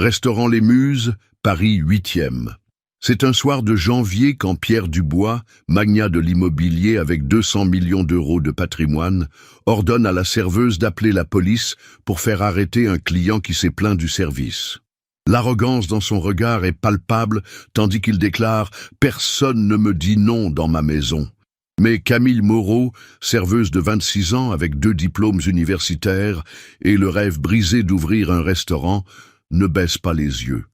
Restaurant Les Muses, Paris 8e. C'est un soir de janvier quand Pierre Dubois, magnat de l'immobilier avec 200 millions d'euros de patrimoine, ordonne à la serveuse d'appeler la police pour faire arrêter un client qui s'est plaint du service. L'arrogance dans son regard est palpable tandis qu'il déclare « Personne ne me dit non dans ma maison ». Mais Camille Moreau, serveuse de 26 ans avec 2 diplômes universitaires et le rêve brisé d'ouvrir un restaurant, ne baisse pas les yeux.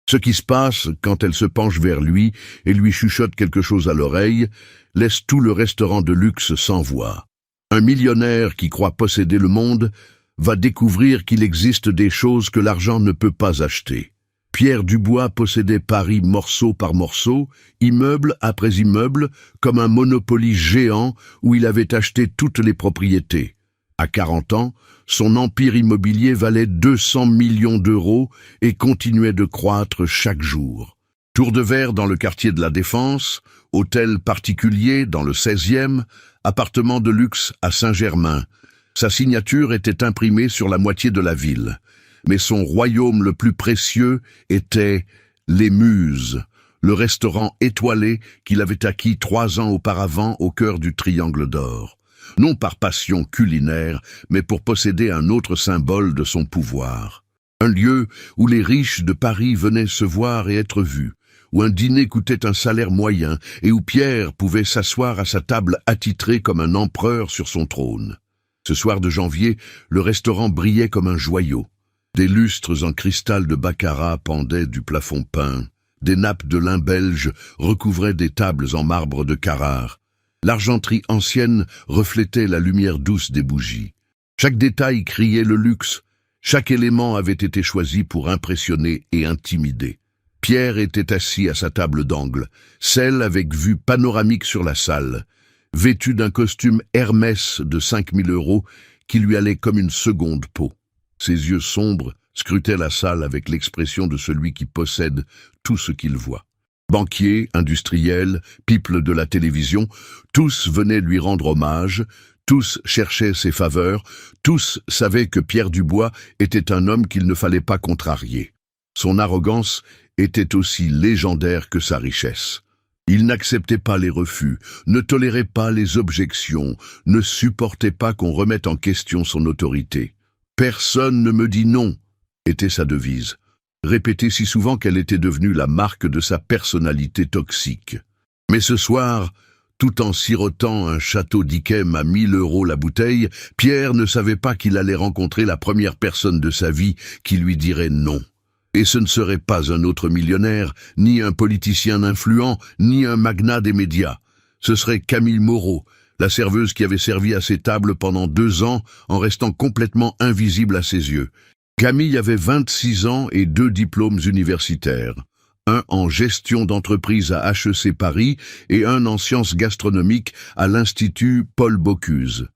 Ce qui se passe quand elle se penche vers lui et lui chuchote quelque chose à l'oreille laisse tout le restaurant de luxe sans voix. Un millionnaire qui croit posséder le monde va découvrir qu'il existe des choses que l'argent ne peut pas acheter. Pierre Dubois possédait Paris morceau par morceau, immeuble après immeuble, comme un Monopoly géant où il avait acheté toutes les propriétés. À 40 ans, son empire immobilier valait 200 millions d'euros et continuait de croître chaque jour. Tour de verre dans le quartier de la Défense, hôtel particulier dans le 16e, appartement de luxe à Saint-Germain. Sa signature était imprimée sur la moitié de la ville. Mais son royaume le plus précieux était Les Muses, le restaurant étoilé qu'il avait acquis 3 ans auparavant au cœur du Triangle d'Or. Non par passion culinaire, mais pour posséder un autre symbole de son pouvoir. Un lieu où les riches de Paris venaient se voir et être vus, où un dîner coûtait un salaire moyen et où Pierre pouvait s'asseoir à sa table attitré comme un empereur sur son trône. Ce soir de janvier, le restaurant brillait comme un joyau. Des lustres en cristal de baccarat pendaient du plafond peint. Des nappes de lin belge recouvraient des tables en marbre de Carrare. L'argenterie ancienne reflétait la lumière douce des bougies. Chaque détail criait le luxe. Chaque élément avait été choisi pour impressionner et intimider. Pierre était assis à sa table d'angle, celle avec vue panoramique sur la salle, vêtu d'un costume Hermès de 5 000 € qui lui allait comme une seconde peau. Ses yeux sombres scrutaient la salle avec l'expression de celui qui possède tout ce qu'il voit. Banquiers, industriels, people de la télévision, tous venaient lui rendre hommage, tous cherchaient ses faveurs, tous savaient que Pierre Dubois était un homme qu'il ne fallait pas contrarier. Son arrogance était aussi légendaire que sa richesse. Il n'acceptait pas les refus, ne tolérait pas les objections, ne supportait pas qu'on remette en question son autorité. « Personne ne me dit non » était sa devise, répétée si souvent qu'elle était devenue la marque de sa personnalité toxique. Mais ce soir, tout en sirotant un château d'Yquem à 1 000 € la bouteille, Pierre ne savait pas qu'il allait rencontrer la première personne de sa vie qui lui dirait non. Et ce ne serait pas un autre millionnaire, ni un politicien influent, ni un magnat des médias. Ce serait Camille Moreau, la serveuse qui avait servi à ses tables pendant 2 ans en restant complètement invisible à ses yeux. Camille avait 26 ans et 2 diplômes universitaires, un en gestion d'entreprise à HEC Paris et un en sciences gastronomiques à l'Institut Paul Bocuse.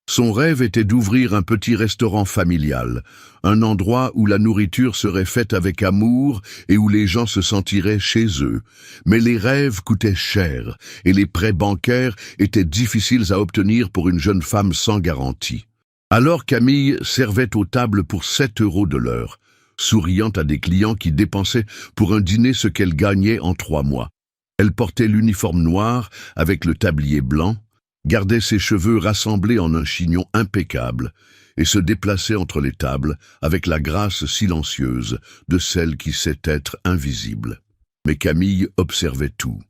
Son rêve était d'ouvrir un petit restaurant familial, un endroit où la nourriture serait faite avec amour et où les gens se sentiraient chez eux. Mais les rêves coûtaient cher et les prêts bancaires étaient difficiles à obtenir pour une jeune femme sans garantie. Alors Camille servait aux tables pour 7 € de l'heure, souriant à des clients qui dépensaient pour un dîner ce qu'elle gagnait en 3 mois. Elle portait l'uniforme noir avec le tablier blanc, gardait ses cheveux rassemblés en un chignon impeccable et se déplaçait entre les tables avec la grâce silencieuse de celle qui sait être invisible. Mais Camille observait tout.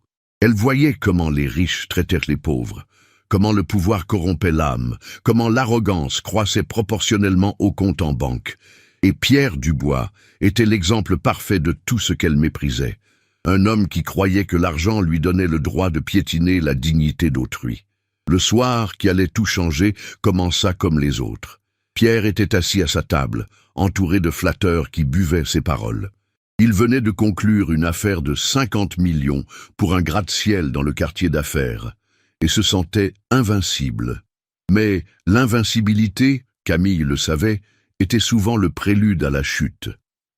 Elle voyait comment les riches traitèrent les pauvres, comment le pouvoir corrompait l'âme, comment l'arrogance croissait proportionnellement au compte en banque. Et Pierre Dubois était l'exemple parfait de tout ce qu'elle méprisait. Un homme qui croyait que l'argent lui donnait le droit de piétiner la dignité d'autrui. Le soir qui allait tout changer commença comme les autres. Pierre était assis à sa table, entouré de flatteurs qui buvaient ses paroles. Il venait de conclure une affaire de 50 millions pour un gratte-ciel dans le quartier d'affaires et se sentait invincible. Mais l'invincibilité, Camille le savait, était souvent le prélude à la chute.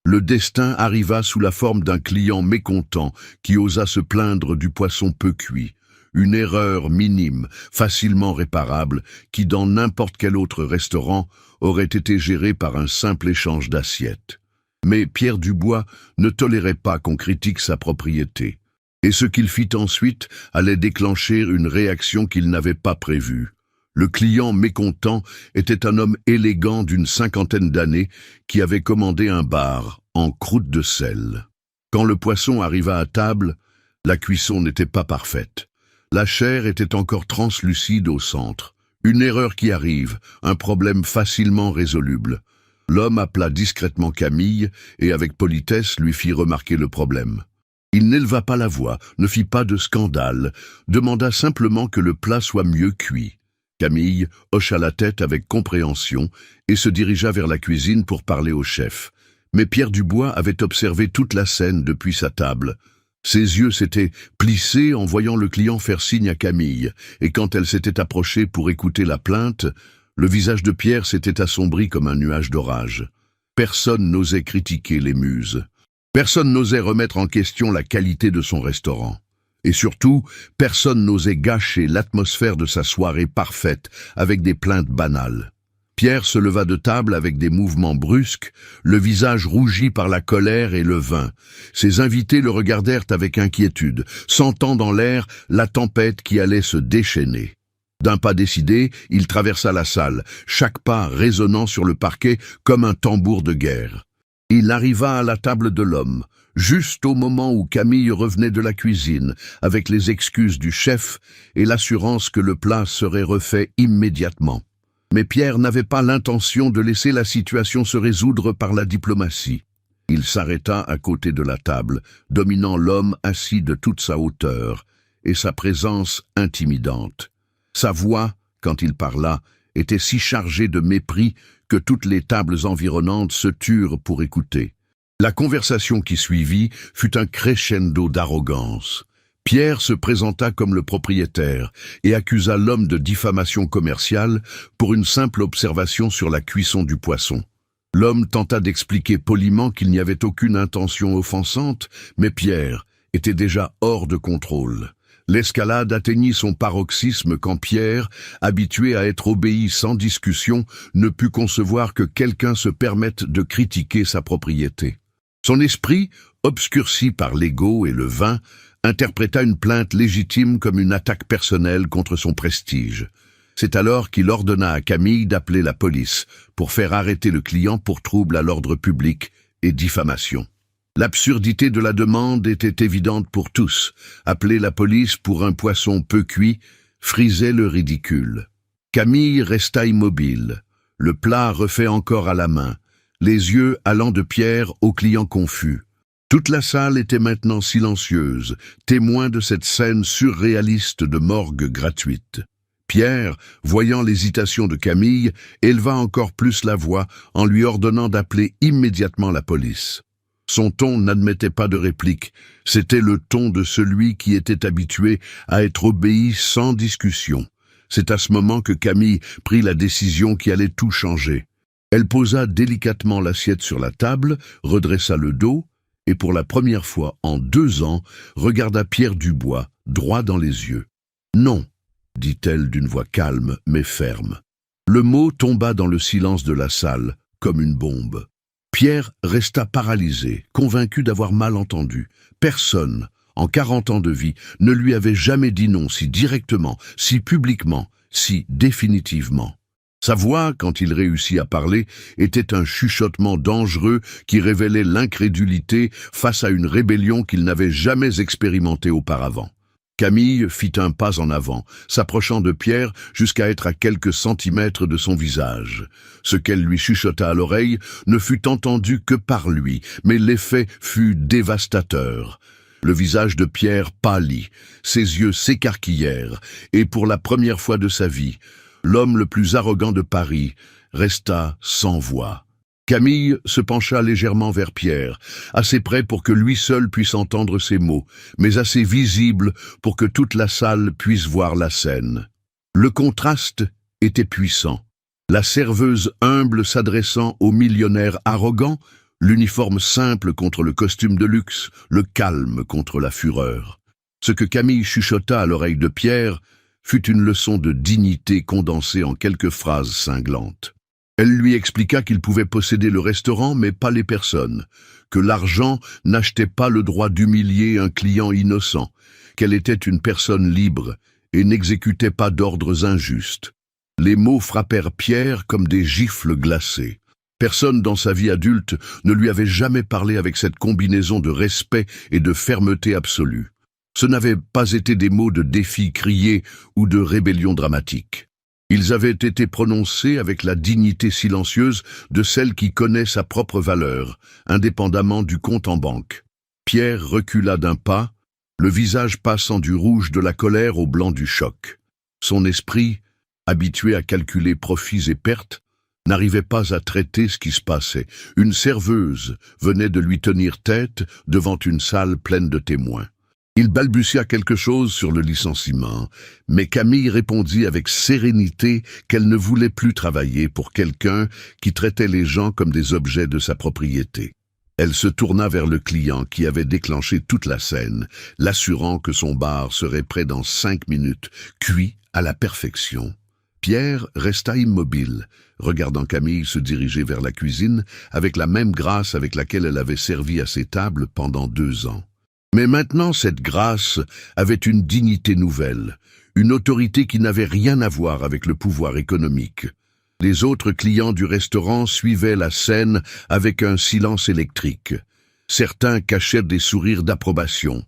Le destin arriva sous la forme d'un client mécontent qui osa se plaindre du poisson peu cuit. Une erreur minime, facilement réparable, qui dans n'importe quel autre restaurant aurait été gérée par un simple échange d'assiettes. Mais Pierre Dubois ne tolérait pas qu'on critique sa propriété. Et ce qu'il fit ensuite allait déclencher une réaction qu'il n'avait pas prévue. Le client mécontent était un homme élégant d'une 50aine d'années qui avait commandé un bar en croûte de sel. Quand le poisson arriva à table, la cuisson n'était pas parfaite. La chair était encore translucide au centre. Une erreur qui arrive, un problème facilement résoluble. L'homme appela discrètement Camille et avec politesse lui fit remarquer le problème. Il n'éleva pas la voix, ne fit pas de scandale, demanda simplement que le plat soit mieux cuit. Camille hocha la tête avec compréhension et se dirigea vers la cuisine pour parler au chef. Mais Pierre Dubois avait observé toute la scène depuis sa table. Ses yeux s'étaient plissés en voyant le client faire signe à Camille, et quand elle s'était approchée pour écouter la plainte, le visage de Pierre s'était assombri comme un nuage d'orage. Personne n'osait critiquer les muses. Personne n'osait remettre en question la qualité de son restaurant. Et surtout, personne n'osait gâcher l'atmosphère de sa soirée parfaite avec des plaintes banales. Pierre se leva de table avec des mouvements brusques, le visage rougi par la colère et le vin. Ses invités le regardèrent avec inquiétude, sentant dans l'air la tempête qui allait se déchaîner. D'un pas décidé, il traversa la salle, chaque pas résonnant sur le parquet comme un tambour de guerre. Il arriva à la table de l'homme, juste au moment où Camille revenait de la cuisine, avec les excuses du chef et l'assurance que le plat serait refait immédiatement. Mais Pierre n'avait pas l'intention de laisser la situation se résoudre par la diplomatie. Il s'arrêta à côté de la table, dominant l'homme assis de toute sa hauteur, et sa présence intimidante. Sa voix, quand il parla, était si chargée de mépris que toutes les tables environnantes se turent pour écouter. La conversation qui suivit fut un crescendo d'arrogance. Pierre se présenta comme le propriétaire et accusa l'homme de diffamation commerciale pour une simple observation sur la cuisson du poisson. L'homme tenta d'expliquer poliment qu'il n'y avait aucune intention offensante, mais Pierre était déjà hors de contrôle. L'escalade atteignit son paroxysme quand Pierre, habitué à être obéi sans discussion, ne put concevoir que quelqu'un se permette de critiquer sa propriété. Son esprit, obscurci par l'ego et le vin, interpréta une plainte légitime comme une attaque personnelle contre son prestige. C'est alors qu'il ordonna à Camille d'appeler la police pour faire arrêter le client pour trouble à l'ordre public et diffamation. L'absurdité de la demande était évidente pour tous. Appeler la police pour un poisson peu cuit frisait le ridicule. Camille resta immobile, le plat refait encore à la main, les yeux allant de Pierre au client confus. Toute la salle était maintenant silencieuse, témoin de cette scène surréaliste de morgue gratuite. Pierre, voyant l'hésitation de Camille, éleva encore plus la voix en lui ordonnant d'appeler immédiatement la police. Son ton n'admettait pas de réplique, c'était le ton de celui qui était habitué à être obéi sans discussion. C'est à ce moment que Camille prit la décision qui allait tout changer. Elle posa délicatement l'assiette sur la table, redressa le dos, et pour la première fois en 2 ans, regarda Pierre Dubois droit dans les yeux. « Non », dit-elle d'une voix calme mais ferme. Le mot tomba dans le silence de la salle, comme une bombe. Pierre resta paralysé, convaincu d'avoir mal entendu. Personne, en 40 ans de vie, ne lui avait jamais dit non si directement, si publiquement, si définitivement. Sa voix, quand il réussit à parler, était un chuchotement dangereux qui révélait l'incrédulité face à une rébellion qu'il n'avait jamais expérimentée auparavant. Camille fit un pas en avant, s'approchant de Pierre jusqu'à être à quelques centimètres de son visage. Ce qu'elle lui chuchota à l'oreille ne fut entendu que par lui, mais l'effet fut dévastateur. Le visage de Pierre pâlit, ses yeux s'écarquillèrent, et pour la première fois de sa vie, l'homme le plus arrogant de Paris resta sans voix. Camille se pencha légèrement vers Pierre, assez près pour que lui seul puisse entendre ses mots, mais assez visible pour que toute la salle puisse voir la scène. Le contraste était puissant. La serveuse humble s'adressant au millionnaire arrogant, l'uniforme simple contre le costume de luxe, le calme contre la fureur. Ce que Camille chuchota à l'oreille de Pierre fut une leçon de dignité condensée en quelques phrases cinglantes. Elle lui expliqua qu'il pouvait posséder le restaurant mais pas les personnes, que l'argent n'achetait pas le droit d'humilier un client innocent, qu'elle était une personne libre et n'exécutait pas d'ordres injustes. Les mots frappèrent Pierre comme des gifles glacées. Personne dans sa vie adulte ne lui avait jamais parlé avec cette combinaison de respect et de fermeté absolue. Ce n'avaient pas été des mots de défi crié ou de rébellion dramatique. Ils avaient été prononcés avec la dignité silencieuse de celle qui connaît sa propre valeur, indépendamment du compte en banque. Pierre recula d'un pas, le visage passant du rouge de la colère au blanc du choc. Son esprit, habitué à calculer profits et pertes, n'arrivait pas à traiter ce qui se passait. Une serveuse venait de lui tenir tête devant une salle pleine de témoins. Il balbutia quelque chose sur le licenciement, mais Camille répondit avec sérénité qu'elle ne voulait plus travailler pour quelqu'un qui traitait les gens comme des objets de sa propriété. Elle se tourna vers le client qui avait déclenché toute la scène, l'assurant que son bar serait prêt dans 5 minutes, cuit à la perfection. Pierre resta immobile, regardant Camille se diriger vers la cuisine avec la même grâce avec laquelle elle avait servi à ses tables pendant 2 ans. Mais maintenant, cette grâce avait une dignité nouvelle, une autorité qui n'avait rien à voir avec le pouvoir économique. Les autres clients du restaurant suivaient la scène avec un silence électrique. Certains cachaient des sourires d'approbation.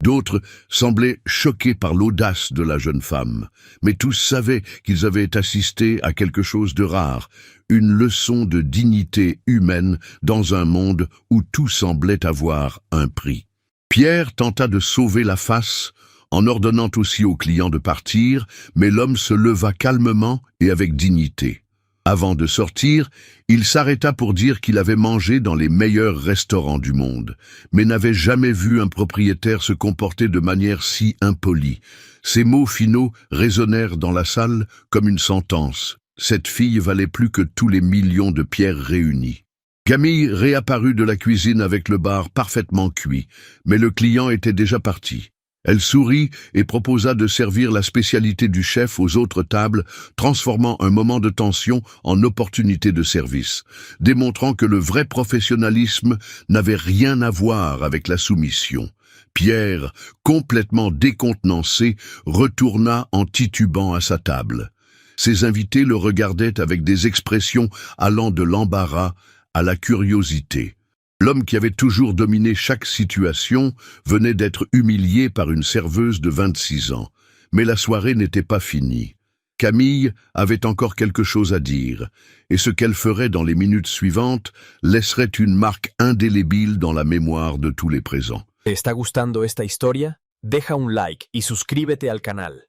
D'autres semblaient choqués par l'audace de la jeune femme, mais tous savaient qu'ils avaient assisté à quelque chose de rare, une leçon de dignité humaine dans un monde où tout semblait avoir un prix. Pierre tenta de sauver la face en ordonnant aussi au client de partir, mais l'homme se leva calmement et avec dignité. Avant de sortir, il s'arrêta pour dire qu'il avait mangé dans les meilleurs restaurants du monde, mais n'avait jamais vu un propriétaire se comporter de manière si impolie. Ces mots finaux résonnèrent dans la salle comme une sentence. Cette fille valait plus que tous les millions de pierres réunies. Camille réapparut de la cuisine avec le bar parfaitement cuit, mais le client était déjà parti. Elle sourit et proposa de servir la spécialité du chef aux autres tables, transformant un moment de tension en opportunité de service, démontrant que le vrai professionnalisme n'avait rien à voir avec la soumission. Pierre, complètement décontenancé, retourna en titubant à sa table. Ses invités le regardaient avec des expressions allant de l'embarras à la curiosité. L'homme qui avait toujours dominé chaque situation venait d'être humilié par une serveuse de 26 ans. Mais la soirée n'était pas finie. Camille avait encore quelque chose à dire, et ce qu'elle ferait dans les minutes suivantes laisserait une marque indélébile dans la mémoire de tous les présents. ¿Te está gustando esta historia? Deja un like y suscríbete al canal.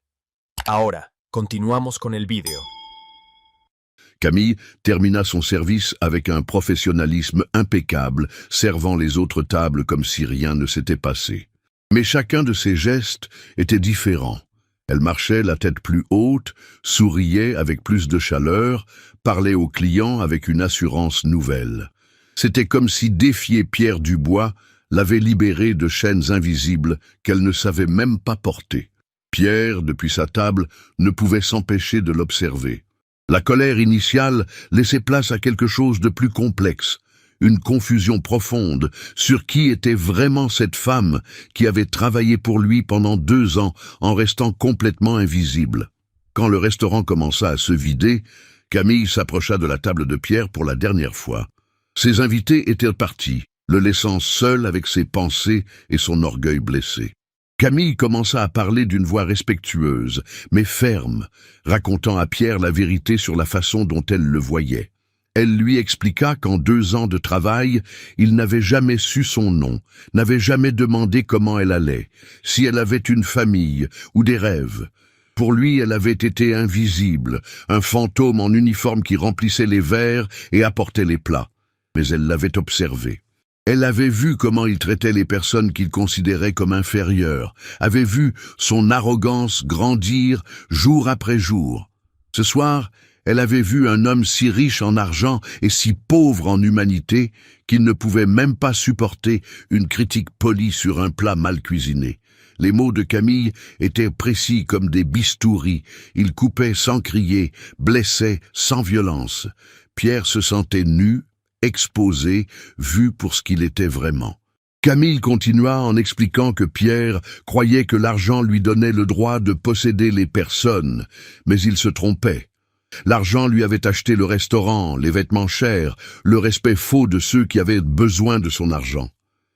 Ahora, continuamos con el video. Camille termina son service avec un professionnalisme impeccable, servant les autres tables comme si rien ne s'était passé. Mais chacun de ses gestes était différent. Elle marchait la tête plus haute, souriait avec plus de chaleur, parlait aux clients avec une assurance nouvelle. C'était comme si défier Pierre Dubois l'avait libérée de chaînes invisibles qu'elle ne savait même pas porter. Pierre, depuis sa table, ne pouvait s'empêcher de l'observer. La colère initiale laissait place à quelque chose de plus complexe, une confusion profonde sur qui était vraiment cette femme qui avait travaillé pour lui pendant 2 ans en restant complètement invisible. Quand le restaurant commença à se vider, Camille s'approcha de la table de Pierre pour la dernière fois. Ses invités étaient partis, le laissant seul avec ses pensées et son orgueil blessé. Camille commença à parler d'une voix respectueuse, mais ferme, racontant à Pierre la vérité sur la façon dont elle le voyait. Elle lui expliqua qu'en 2 ans de travail, il n'avait jamais su son nom, n'avait jamais demandé comment elle allait, si elle avait une famille ou des rêves. Pour lui, elle avait été invisible, un fantôme en uniforme qui remplissait les verres et apportait les plats. Mais elle l'avait observé. Elle avait vu comment il traitait les personnes qu'il considérait comme inférieures, avait vu son arrogance grandir jour après jour. Ce soir, elle avait vu un homme si riche en argent et si pauvre en humanité qu'il ne pouvait même pas supporter une critique polie sur un plat mal cuisiné. Les mots de Camille étaient précis comme des bistouris, ils coupaient sans crier, blessaient sans violence. Pierre se sentait nu, exposé, vu pour ce qu'il était vraiment. Camille continua en expliquant que Pierre croyait que l'argent lui donnait le droit de posséder les personnes, mais il se trompait. L'argent lui avait acheté le restaurant, les vêtements chers, le respect faux de ceux qui avaient besoin de son argent.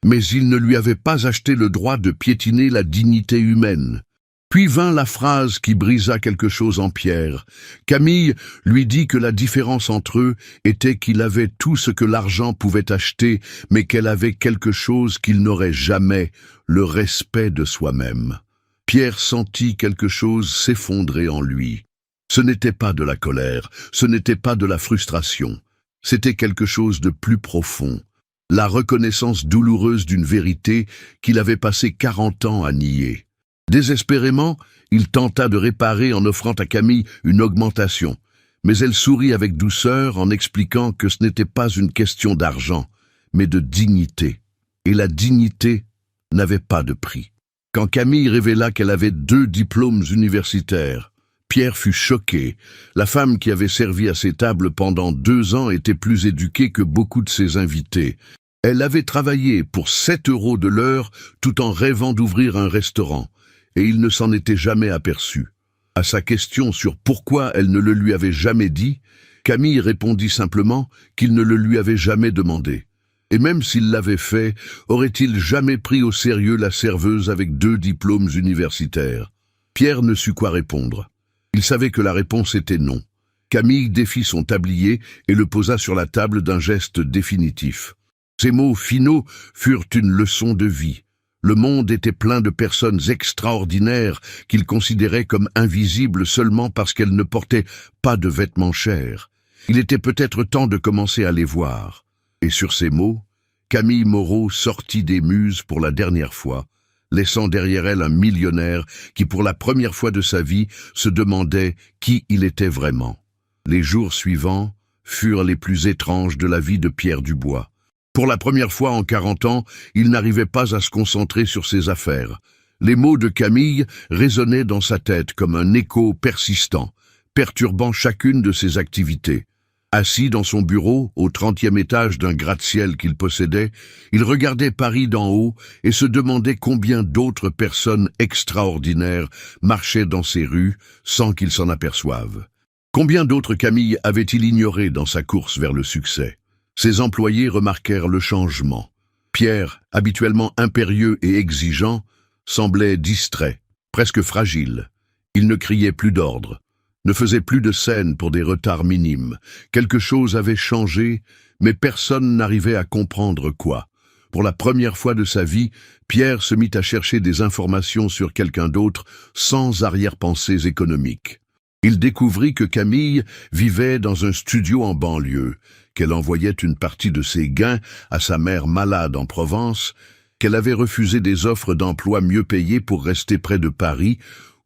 Mais il ne lui avait pas acheté le droit de piétiner la dignité humaine. Puis vint la phrase qui brisa quelque chose en Pierre. Camille lui dit que la différence entre eux était qu'il avait tout ce que l'argent pouvait acheter, mais qu'elle avait quelque chose qu'il n'aurait jamais, le respect de soi-même. Pierre sentit quelque chose s'effondrer en lui. Ce n'était pas de la colère, ce n'était pas de la frustration, c'était quelque chose de plus profond. La reconnaissance douloureuse d'une vérité qu'il avait passé 40 ans à nier. Désespérément, il tenta de réparer en offrant à Camille une augmentation, mais elle sourit avec douceur en expliquant que ce n'était pas une question d'argent, mais de dignité. Et la dignité n'avait pas de prix. Quand Camille révéla qu'elle avait 2 diplômes universitaires, Pierre fut choqué. La femme qui avait servi à ses tables pendant 2 ans était plus éduquée que beaucoup de ses invités. Elle avait travaillé pour 7 € de l'heure tout en rêvant d'ouvrir un restaurant. Et il ne s'en était jamais aperçu. À sa question sur pourquoi elle ne le lui avait jamais dit, Camille répondit simplement qu'il ne le lui avait jamais demandé. Et même s'il l'avait fait, aurait-il jamais pris au sérieux la serveuse avec 2 diplômes universitaires? Pierre ne sut quoi répondre. Il savait que la réponse était non. Camille défit son tablier et le posa sur la table d'un geste définitif. Ces mots finaux furent une leçon de vie. Le monde était plein de personnes extraordinaires qu'il considérait comme invisibles seulement parce qu'elles ne portaient pas de vêtements chers. Il était peut-être temps de commencer à les voir. Et sur ces mots, Camille Moreau sortit des Muses pour la dernière fois, laissant derrière elle un millionnaire qui, pour la première fois de sa vie, se demandait qui il était vraiment. Les jours suivants furent les plus étranges de la vie de Pierre Dubois. Pour la première fois en 40 ans, il n'arrivait pas à se concentrer sur ses affaires. Les mots de Camille résonnaient dans sa tête comme un écho persistant, perturbant chacune de ses activités. Assis dans son bureau, au 30e étage d'un gratte-ciel qu'il possédait, il regardait Paris d'en haut et se demandait combien d'autres personnes extraordinaires marchaient dans ces rues sans qu'il s'en aperçoive. Combien d'autres Camille avait-il ignoré dans sa course vers le succès? Ses employés remarquèrent le changement. Pierre, habituellement impérieux et exigeant, semblait distrait, presque fragile. Il ne criait plus d'ordre, ne faisait plus de scènes pour des retards minimes. Quelque chose avait changé, mais personne n'arrivait à comprendre quoi. Pour la première fois de sa vie, Pierre se mit à chercher des informations sur quelqu'un d'autre sans arrière-pensées économiques. Il découvrit que Camille vivait dans un studio en banlieue, qu'elle envoyait une partie de ses gains à sa mère malade en Provence, qu'elle avait refusé des offres d'emploi mieux payées pour rester près de Paris,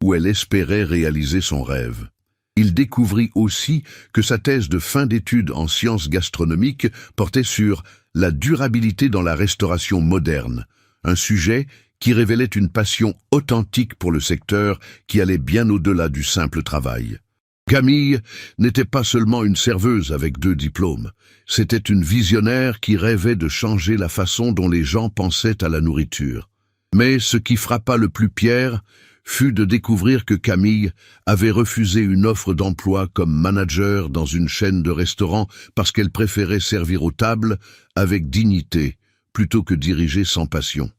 où elle espérait réaliser son rêve. Il découvrit aussi que sa thèse de fin d'études en sciences gastronomiques portait sur la durabilité dans la restauration moderne, un sujet qui révélait une passion authentique pour le secteur qui allait bien au-delà du simple travail. Camille n'était pas seulement une serveuse avec 2 diplômes, c'était une visionnaire qui rêvait de changer la façon dont les gens pensaient à la nourriture. Mais ce qui frappa le plus Pierre fut de découvrir que Camille avait refusé une offre d'emploi comme manager dans une chaîne de restaurants parce qu'elle préférait servir aux tables avec dignité plutôt que diriger sans passion.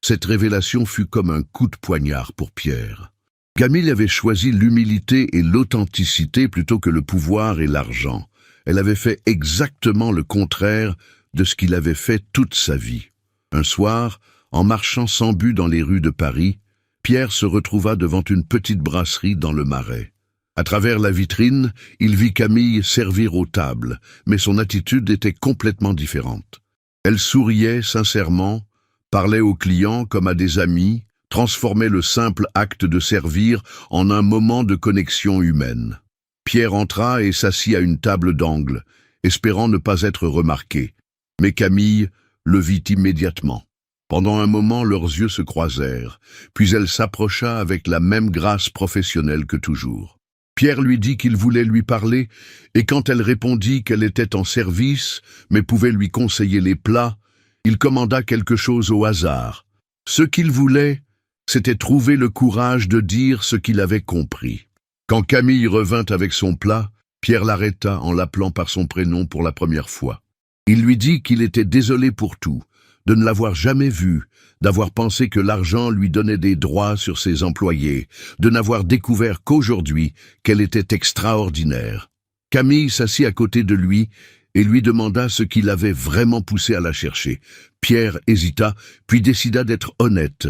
Cette révélation fut comme un coup de poignard pour Pierre. Camille avait choisi l'humilité et l'authenticité plutôt que le pouvoir et l'argent. Elle avait fait exactement le contraire de ce qu'il avait fait toute sa vie. Un soir, en marchant sans but dans les rues de Paris, Pierre se retrouva devant une petite brasserie dans le Marais. À travers la vitrine, il vit Camille servir aux tables, mais son attitude était complètement différente. Elle souriait sincèrement, parlait aux clients comme à des amis, transformait le simple acte de servir en un moment de connexion humaine. Pierre entra et s'assit à une table d'angle, espérant ne pas être remarqué. Mais Camille le vit immédiatement. Pendant un moment, leurs yeux se croisèrent, puis elle s'approcha avec la même grâce professionnelle que toujours. Pierre lui dit qu'il voulait lui parler, et quand elle répondit qu'elle était en service, mais pouvait lui conseiller les plats, il commanda quelque chose au hasard. Ce qu'il voulait, c'était trouver le courage de dire ce qu'il avait compris. Quand Camille revint avec son plat, Pierre l'arrêta en l'appelant par son prénom pour la première fois. Il lui dit qu'il était désolé pour tout, de ne l'avoir jamais vue, d'avoir pensé que l'argent lui donnait des droits sur ses employés, de n'avoir découvert qu'aujourd'hui qu'elle était extraordinaire. Camille s'assit à côté de lui et lui demanda ce qui l'avait vraiment poussé à la chercher. Pierre hésita, puis décida d'être honnête.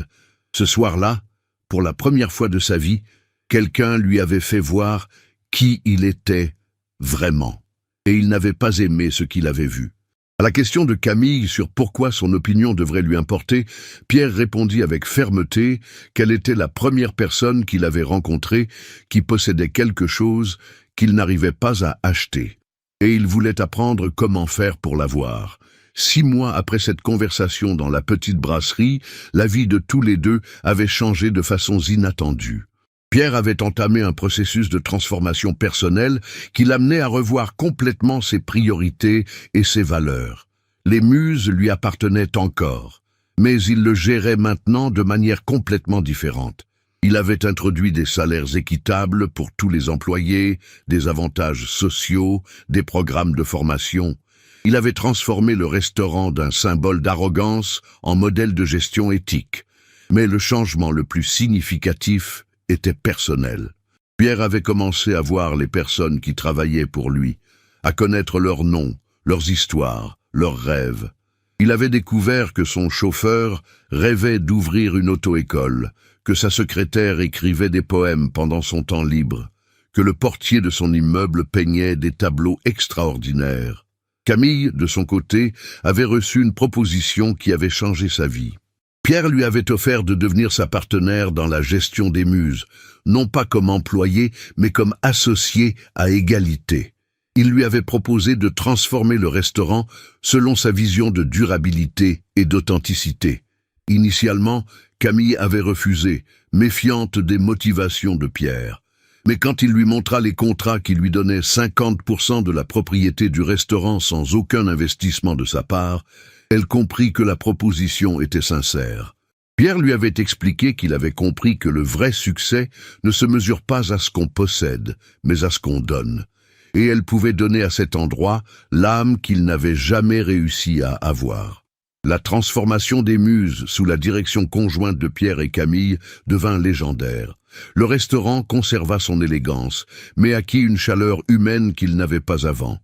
Ce soir-là, pour la première fois de sa vie, quelqu'un lui avait fait voir qui il était vraiment, et il n'avait pas aimé ce qu'il avait vu. À la question de Camille sur pourquoi son opinion devrait lui importer, Pierre répondit avec fermeté qu'elle était la première personne qu'il avait rencontrée qui possédait quelque chose qu'il n'arrivait pas à acheter. Et il voulait apprendre comment faire pour l'avoir. 6 mois après cette conversation dans la petite brasserie, la vie de tous les deux avait changé de façons inattendues. Pierre avait entamé un processus de transformation personnelle qui l'amenait à revoir complètement ses priorités et ses valeurs. Les muses lui appartenaient encore, mais il le gérait maintenant de manière complètement différente. Il avait introduit des salaires équitables pour tous les employés, des avantages sociaux, des programmes de formation. Il avait transformé le restaurant d'un symbole d'arrogance en modèle de gestion éthique. Mais le changement le plus significatif était personnel. Pierre avait commencé à voir les personnes qui travaillaient pour lui, à connaître leurs noms, leurs histoires, leurs rêves. Il avait découvert que son chauffeur rêvait d'ouvrir une auto-école, que sa secrétaire écrivait des poèmes pendant son temps libre, que le portier de son immeuble peignait des tableaux extraordinaires. Camille, de son côté, avait reçu une proposition qui avait changé sa vie. Pierre lui avait offert de devenir sa partenaire dans la gestion des muses, non pas comme employé, mais comme associé à égalité. Il lui avait proposé de transformer le restaurant selon sa vision de durabilité et d'authenticité. Initialement, Camille avait refusé, méfiante des motivations de Pierre. Mais quand il lui montra les contrats qui lui donnaient 50% de la propriété du restaurant sans aucun investissement de sa part, elle comprit que la proposition était sincère. Pierre lui avait expliqué qu'il avait compris que le vrai succès ne se mesure pas à ce qu'on possède, mais à ce qu'on donne. Et elle pouvait donner à cet endroit l'âme qu'il n'avait jamais réussi à avoir. La transformation des muses sous la direction conjointe de Pierre et Camille devint légendaire. Le restaurant conserva son élégance, mais acquit une chaleur humaine qu'il n'avait pas avant.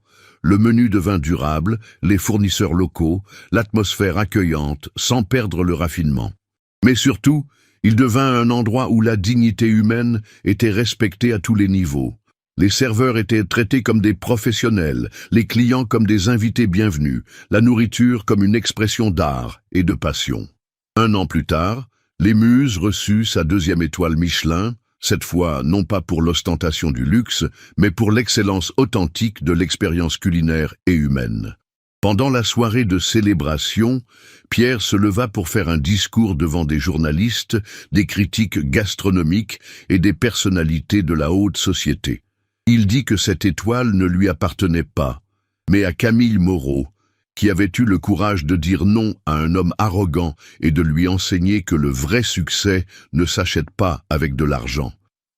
Le menu devint durable, les fournisseurs locaux, l'atmosphère accueillante, sans perdre le raffinement. Mais surtout, il devint un endroit où la dignité humaine était respectée à tous les niveaux. Les serveurs étaient traités comme des professionnels, les clients comme des invités bienvenus, la nourriture comme une expression d'art et de passion. 1 an plus tard, les Muses reçut sa 2e étoile Michelin, cette fois non pas pour l'ostentation du luxe, mais pour l'excellence authentique de l'expérience culinaire et humaine. Pendant la soirée de célébration, Pierre se leva pour faire un discours devant des journalistes, des critiques gastronomiques et des personnalités de la haute société. Il dit que cette étoile ne lui appartenait pas, mais à Camille Moreau, qui avait eu le courage de dire non à un homme arrogant et de lui enseigner que le vrai succès ne s'achète pas avec de l'argent.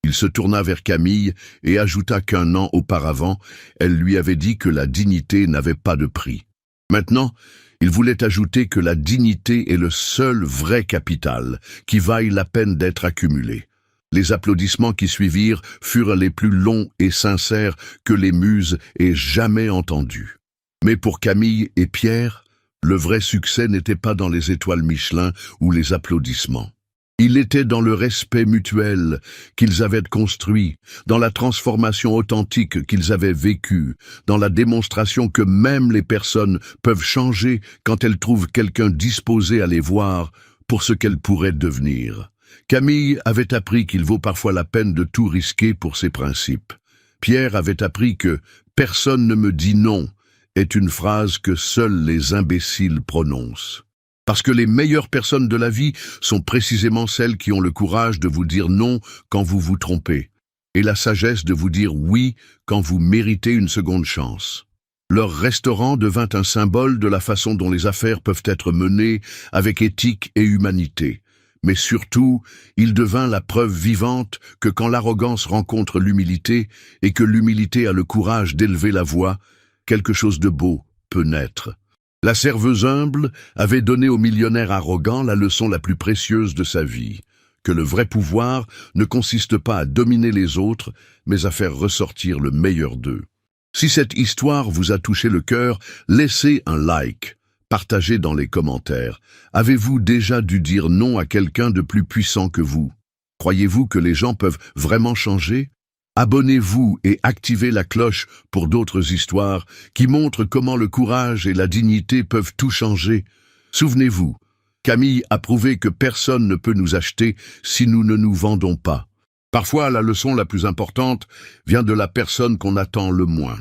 Il se tourna vers Camille et ajouta qu'1 an auparavant, elle lui avait dit que la dignité n'avait pas de prix. Maintenant, il voulait ajouter que la dignité est le seul vrai capital qui vaille la peine d'être accumulé. Les applaudissements qui suivirent furent les plus longs et sincères que les Muses aient jamais entendus. Mais pour Camille et Pierre, le vrai succès n'était pas dans les étoiles Michelin ou les applaudissements. Il était dans le respect mutuel qu'ils avaient construit, dans la transformation authentique qu'ils avaient vécue, dans la démonstration que même les personnes peuvent changer quand elles trouvent quelqu'un disposé à les voir pour ce qu'elles pourraient devenir. Camille avait appris qu'il vaut parfois la peine de tout risquer pour ses principes. Pierre avait appris que « personne ne me dit non » est une phrase que seuls les imbéciles prononcent. Parce que les meilleures personnes de la vie sont précisément celles qui ont le courage de vous dire non quand vous vous trompez. et la sagesse de vous dire oui quand vous méritez une seconde chance. Leur restaurant devint un symbole de la façon dont les affaires peuvent être menées avec éthique et humanité. Mais surtout, il devint la preuve vivante que quand l'arrogance rencontre l'humilité et que l'humilité a le courage d'élever la voix, quelque chose de beau peut naître. La serveuse humble avait donné au millionnaire arrogant la leçon la plus précieuse de sa vie, que le vrai pouvoir ne consiste pas à dominer les autres, mais à faire ressortir le meilleur d'eux. Si cette histoire vous a touché le cœur, laissez un like. Partagez dans les commentaires. Avez-vous déjà dû dire non à quelqu'un de plus puissant que vous? Croyez-vous que les gens peuvent vraiment changer? Abonnez-vous et activez la cloche pour d'autres histoires qui montrent comment le courage et la dignité peuvent tout changer. Souvenez-vous, Camille a prouvé que personne ne peut nous acheter si nous ne nous vendons pas. Parfois, la leçon la plus importante vient de la personne qu'on attend le moins.